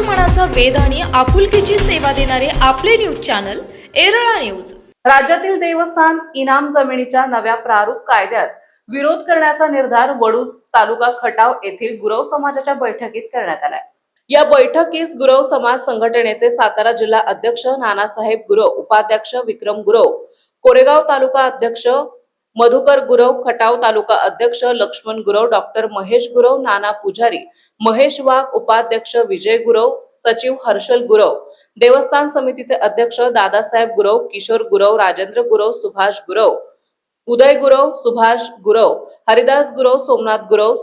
मनाचा वेध आणि आपुलकीची सेवा देणारे आपले न्यूज चॅनल एरळा न्यूज। राज्यातील देवस्थान इनाम जमिनीच्या नव्या प्रारूप कायद्यात विरोध करण्याचा निर्धार वडूज तालुका खटाव येथील गुरव समाजाच्या बैठकीत करण्यात आला। या बैठकीस गुरव समाज संघटनेचे सातारा जिल्हा अध्यक्ष नानासाहेब गुरव, उपाध्यक्ष विक्रम गुरव, कोरेगाव तालुका अध्यक्ष मधुकर गुरव, खटाव तालुका अध्यक्ष लक्ष्मण गुरव, डॉक्टर महेश गुरव, नाना पुजारी, महेश वाघ, उपाध्यक्ष विजय गुरव, सचिव हर्षल गुरव, देवस्थान समितीचे अध्यक्ष दादासाहेब गुरव, किशोर गुरव, राजेंद्र गुरव, सुभाष गुरव, उदय गुरव, सुभाष गुरव, हरिदास गुरव, सोमनाथ गुरव,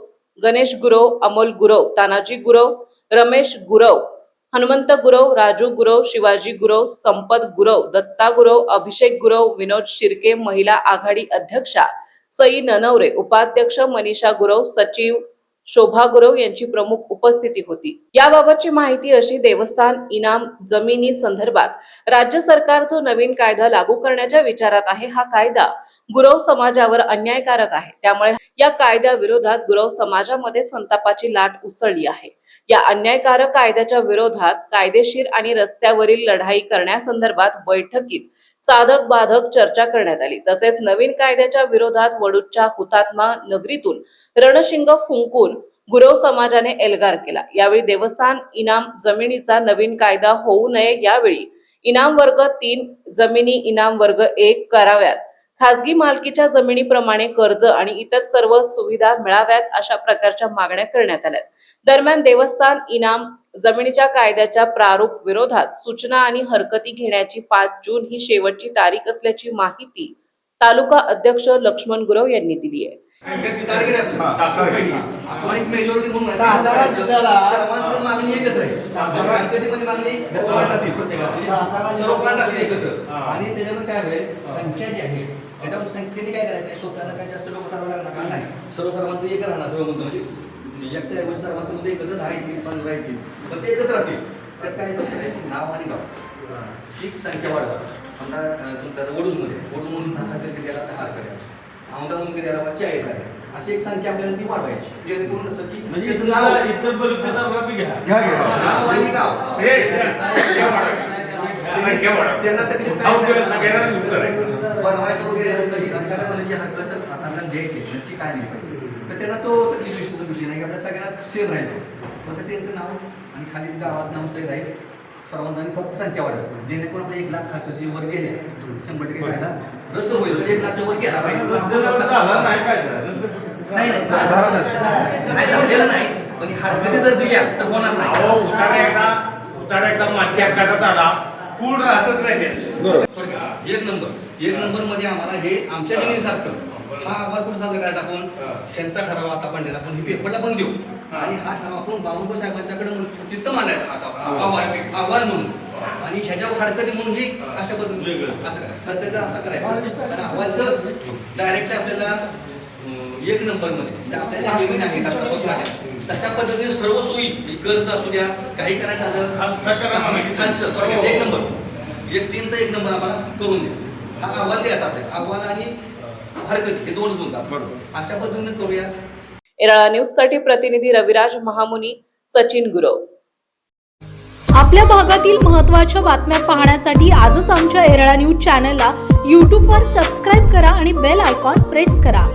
गणेश गुरव, अमोल गुरव, तानाजी गुरव, रमेश गुरव, हनुमंत गुरव, राजू गुरव, शिवाजी गुरव, संपत गुरव, दत्ता गुरव, अभिषेक गुरव, विनोद शिर्के, महिला आघाडी अध्यक्षा सई ननवरे, उपाध्यक्ष मनीषा गुरव, सचिव शोभा गुरव यांची प्रमुख उपस्थिती होती। याबाबतची माहिती अशी, देवस्थान इनाम जमिनी संदर्भात राज्य सरकार जो नवीन कायदा लागू करण्याच्या विचारात आहे, हा कायदा गुरव समाजावर अन्यायकारक आहे। त्यामुळे या कायद्या विरोधात गुरव समाजामध्ये संतापाची लाट उसळली आहे। या अन्यायकारक कायद्याच्या विरोधात कायदेशीर आणि रस्त्यावरील लढाई करण्यासंदर्भात बैठकीत साधक बाधक चर्चा करण्यात आली। तसेच नवीन कायद्याच्या विरोधात वडूजच्या हुतात्मा नगरीतून रणशिंग फुंकून गुरव समाजाने एल्गार केला। यावेळी देवस्थान इनाम जमिनीचा नवीन कायदा होऊ नये, यावेळी इनाम वर्ग 3 जमिनी इनाम वर्ग 1 कराव्यात, खासगी मालकीच्या जमिनीप्रमाणे कर्ज आणि इतर सर्व सुविधा मिळाव्यात, अशा प्रकारच्या मागण्या करण्यात आल्या। दरम्यान देवस्थान इनाम जमिनीच्या कायद्याच्या प्रारूप विरोधात सूचना आणि हरकती घेण्याची 5 जून ही शेवटची तारीख असल्याची माहिती तालुका अध्यक्ष लक्ष्मण गुरव यांनी दिली आहे। आपण एक मेजॉरिटी म्हणून सर्वांचं मागणी एकच आहे, हरकतीमध्ये मागणी सर्व एकत्र, आणि त्याच्यामध्ये काय होईल, संख्या जी आहे त्याच्या संख्येने काय करायचं, स्वतःला काय जास्त लोक चालवं लागणार का नाही, सर्वांचं एक राहणार, सर्व म्हणतो म्हणजे एकच्या ऐवजी सर्वांचं मध्ये एकत्र राहतील, पण राहतील, पण ते एकत्र राहतील। त्यात काय नाव आणि गाव ही संख्या वाढवा। समजा तुमच्या वडूजमधून 10 हरकती द्यायला 10 हरकती, औंधाहून द्यायला 40 आहे, अशी एक संख्या आपल्याला ती वाढवायची, जेणेकरून असं की नाव आणि गाव त्यांना तकलीफ बनवायचं वगैरे, हरकत हाताला द्यायची नक्की काय नाही पाहिजे, तर त्यांना तो तकलीफ विषय नाही, आपल्या सगळ्यांना सेम राहील, फक्त त्यांचं नाव आणि खाली गावाचं नाव सही राहील, सर्वांनी फक्त संख्या वाढेल, जेणेकरून आपल्या 1 लाख हरकती वर गेले 100% कायदा रद्द होईल। 1 लाखच्या वर गेला पाहिजे नाही, पण हरकती जर दिल्या तर होणार नाही। एकदा मालकी हक्काचा आला फुल राहतच नाही। एक नंबर मध्ये आम्हाला हे आमच्या जमिनीसारखं हा अहवाल कुठे सादर करायचा, आपण त्यांचा ठराव आता पडलेला आपण हे पेपरला पण देऊ, आणि हा ठराव आपण बावनकुळे साहेबांच्याकडे तिथं मांडायचा अहवाल म्हणून, आणि ह्याच्यावर हरकती म्हणून ही अशा पद्धतीने असं हरकतीचं असं करायचं, आणि अहवालचं डायरेक्टली आपल्याला 1 नंबर मध्ये आपल्याला जमीन आहेत आता स्वतः तशा पद्धतीने सर्व सोयी, कर्ज असू द्या, काही करायचं झालं खालचं 1 नंबर, 3चा 1 नंबर आम्हाला करून द्या, हा अहवाल द्यायचा आपल्याला, अहवाल आणि हरकती हे 2 बोलतात, अशा पद्धतीने करूया। एरळा न्यूज साठी प्रतिनिधी रविराज महामुनी, सचिन गुरव। आपल्या भागातील महत्त्वाच्या बातम्या पाहण्यासाठी आजच आमच्या एरळा न्यूज चॅनलला YouTube वर सबस्क्राइब करा आणि बेल आयकॉन प्रेस करा।